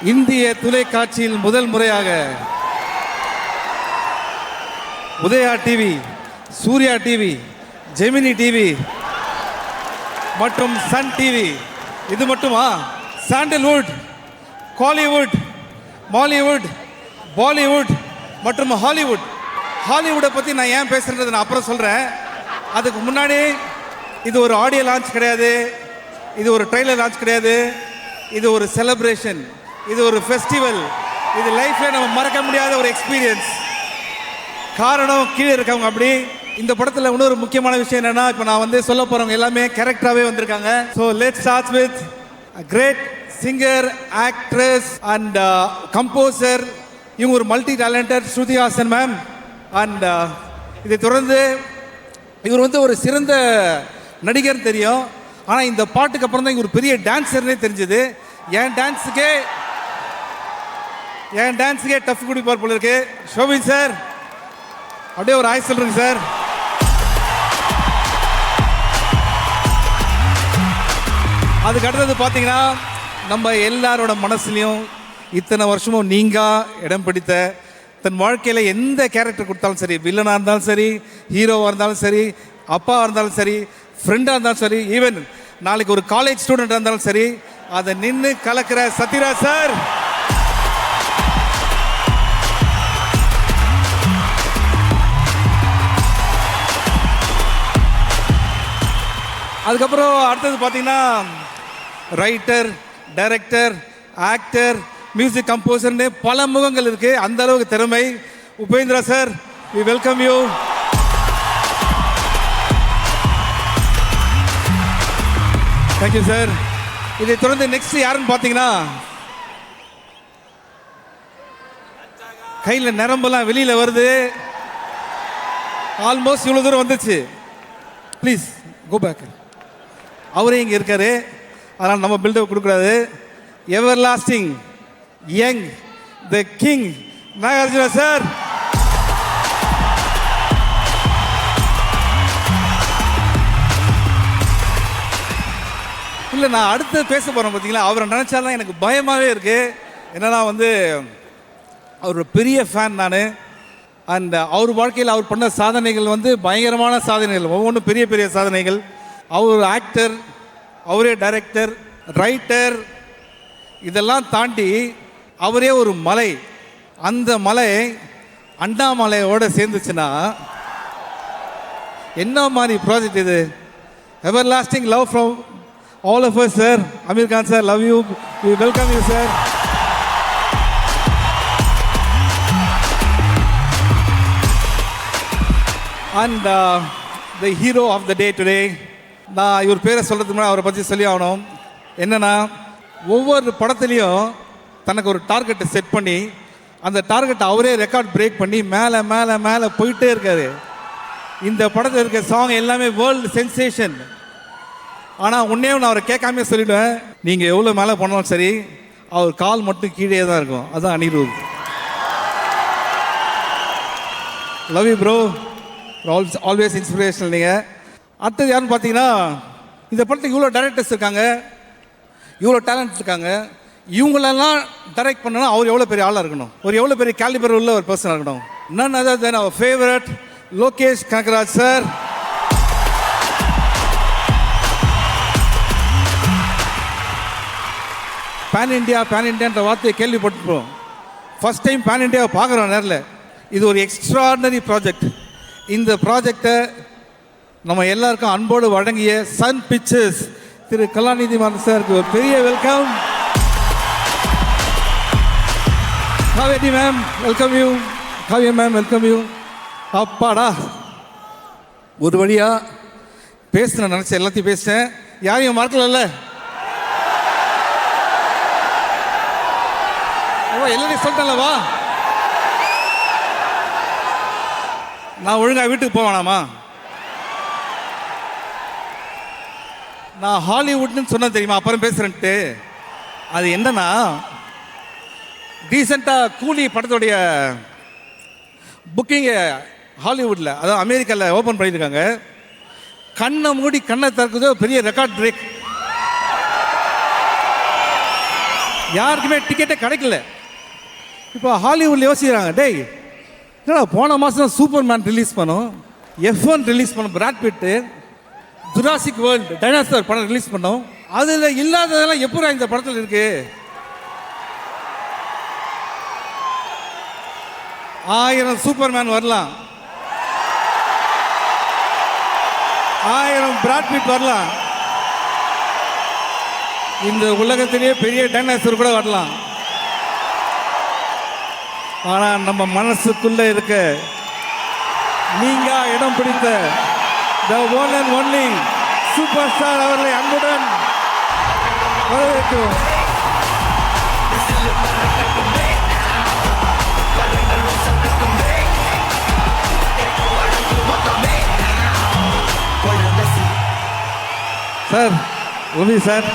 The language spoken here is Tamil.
இந்திய தொலைக்காட்சியில் முதல் முறையாக Udaya TV, Surya TV, Gemini TV மற்றும் சன் டிவி, இது மட்டுமா, சாண்டல்வுட், காலிவுட், மாலிவுட், பாலிவுட் மற்றும் ஹாலிவுட். ஹாலிவுட்டை பற்றி நான் ஏன் பேசுறது நான் அப்புறம் சொல்கிறேன். அதுக்கு முன்னாடி இது ஒரு ஆடியோ லான்ச் கிடையாது, இது ஒரு ட்ரெய்லர் லான்ச் கிடையாது, இது ஒரு செலிப்ரேஷன், இது ஒரு ஃபெஸ்டிவல், இது லைஃப்பில் நம்ம மறக்க முடியாத ஒரு எக்ஸ்பீரியன்ஸ். காரணம் கீழே இருக்கவங்க அப்படி. இந்த படத்தில் இன்னொரு முக்கியமான விஷயம் என்னன்னா, இப்போ நான் வந்து சொல்ல போகிறவங்க எல்லாமே கேரக்டராகவே வந்திருக்காங்க. So let's start with great singer, actress and composer. இவங்க ஒரு multi talented Shruti Haasan ma'am. And இதை தொடர்ந்து இவர் வந்து ஒரு சிறந்த நடிகர் தெரியும், ஆனால் இந்த பாட்டுக்கு அப்புறம் தான் இவர் ஒரு பெரிய டான்ஸர்னே தெரிஞ்சது. என் டான்ஸுக்கே டஃப் குடிப்பார் போல இருக்கு. ஷோபின் சார் அப்படியே ஒரு ஆய் சொல்றேங்க சார். அதுக்கு அடுத்தது பார்த்தீங்கன்னா, நம்ம எல்லாரோட மனசுலையும் இத்தனை வருஷமும் நீங்கா இடம் பிடித்த, தன் வாழ்க்கையில் எந்த கேரக்டர் கொடுத்தாலும் சரி, வில்லனாக இருந்தாலும் சரி, ஹீரோவாக இருந்தாலும் சரி, அப்பாவாக இருந்தாலும் சரி, ஃப்ரெண்டாக இருந்தாலும் சரி, ஈவன் நாளைக்கு ஒரு காலேஜ் ஸ்டூடெண்டாக இருந்தாலும் சரி, அதை நின்று கலக்கிற சத்யராஜ் சார். அதுக்கப்புறம் அடுத்தது பார்த்தீங்கன்னா, ரைட்டர், டைரக்டர், ஆக்டர், மியூசிக் கம்போசர்னு பல முகங்கள் இருக்கு. அந்த அளவுக்கு திறமை. Upendra sir, we welcome you. Thank you sir. இதை தொடர்ந்து நெக்ஸ்ட் யாருன்னு பார்த்தீங்கன்னா, கையில் நரம்பெல்லாம் வெளியில் வருது. ஆல்மோஸ்ட் இவ்வளோ தூரம் வந்துச்சு. Please go back. அவரே இங்கே இருக்காரு, அதனால் நம்ம பில்டப் கொடுக்கூடாது. Everlasting young the king Nagarjuna sir. இல்லை, நான் அடுத்து பேச போகிறேன் பார்த்தீங்களா, அவரை நினச்சாலாம் எனக்கு பயமாகவே இருக்குது. என்னன்னா வந்து அவரோட பெரிய ஃபேன் நான். அண்ட் அவர் வாழ்க்கையில் அவர் பண்ண சாதனைகள் வந்து பயங்கரமான சாதனைகள், ஒவ்வொன்றும் பெரிய பெரிய சாதனைகள். அவர் ஆக்டர், அவரே டைரக்டர், ரைட்டர், இதெல்லாம் தாண்டி அவரே ஒரு மலை. அந்த மலை அண்ணாமலையோடு சேர்ந்துச்சுன்னா என்ன மாதிரி ப்ராஜெக்ட் இது? எவர் lasting love from all of us sir. Amir Khan sir, love you, we welcome you sir. And the hero of the day today, நான் இவர் பேரை சொல்கிறதுக்கு முன்னாடி அவரை பற்றி சொல்லி ஆகணும். என்னென்னா, ஒவ்வொரு படத்துலேயும் தனக்கு ஒரு டார்கெட்டை செட் பண்ணி அந்த டார்கெட்டை அவரே ரெக்கார்ட் பிரேக் பண்ணி மேலே மேலே மேலே போயிட்டே இருக்காரு. இந்த படத்தில் இருக்க சாங் எல்லாமே வேர்ல்டு சென்சேஷன். ஆனால் உன்னே நான் அவரை கேட்காமே சொல்லிவிடுவேன், நீங்கள் எவ்வளோ மேலே போனாலும் சரி, அவர் கால் மட்டும் கீழே தான் இருக்கும். அதுதான் Anirudh. Love you bro, always inspirational நீங்கள். அடுத்தது யாருன்னு பார்த்தீங்கன்னா, இந்த படத்துக்கு இவ்வளோ டைரக்டர்ஸ் இருக்காங்க, இவ்வளோ டேலண்ட் இருக்காங்க. இவங்களெல்லாம் டைரக்ட் பண்ணணும், அவர் எவ்வளோ பெரிய ஆளாக இருக்கணும், ஒரு எவ்வளோ பெரிய கேலிபர் உள்ள ஒரு பர்சனாக இருக்கணும். none other than our favorite Lokesh Kanagaraj sir. Fan இண்டியான்ற வார்த்தையை கேள்விப்பட்டிருப்போம். ஃபர்ஸ்ட் டைம் பேன் இண்டியாவை பார்க்குறோம் நேரில். இது ஒரு எக்ஸ்ட்ராடினரி ப்ராஜெக்ட். இந்த ப்ராஜெக்டை நம்ம எல்லாருக்கும் அன்போடு வழங்கிய சன் பிக்சர்ஸ் திரு கலாநிதி மாறன் சாருக்கு ஒரு பெரிய welcome. Kaveri ma'am welcome you. Kavya ma'am welcome you. அப்பாடா, ஒரு வழியாக பேசுன நினச்சேன், எல்லாத்தையும் பேசிட்டேன், யாரையும் மறக்கல. எல்லாரையும் சொல்லிட்டேன்லவா, நான் ஒழுங்காக வீட்டுக்கு போவேனாமா? நான் ஹாலிவுட்னு சொன்ன தெரியுமா, அப்புறம் பேசுகிறேன்ட்டு. அது என்னன்னா, ரீசெண்டாக கூலி படத்துடைய புக்கிங்கை ஹாலிவுட்டில், அதாவது அமெரிக்காவில் ஓப்பன் பண்ணியிருக்காங்க. கண்ணை மூடி கண்ணை திறக்குதோ பெரிய ரெக்கார்ட் பிரேக். யாருக்குமே டிக்கெட்டே கிடைக்கல. இப்போ ஹாலிவுட்ல யோசிக்கிறாங்க, டேய் என்னடா போன மாதம் சூப்பர்மேன் ரிலீஸ் பண்ணோம், F1 ரிலீஸ் பண்ணோம், பிராட் பிட்டு ஜுராசிக் வேர்ல்டு டைனாசர் படம் ரிலீஸ் பண்ணோம், அதில் இல்லாததெல்லாம் எப்போ இந்த படத்தில் இருக்கு? 1000 சூப்பர்மேன் வரலாம், 1000 பிராட் பிட் வரலாம், இந்த உலகத்திலேயே பெரிய டைனாசர் கூட வரலாம். ஆனால் நம்ம மனசுக்குள்ள இருக்க நீங்க இடம் பிடித்த the one and only super star அவர்களை அன்புடன் வரவேற்கிறோம். சார், உதவி சார்.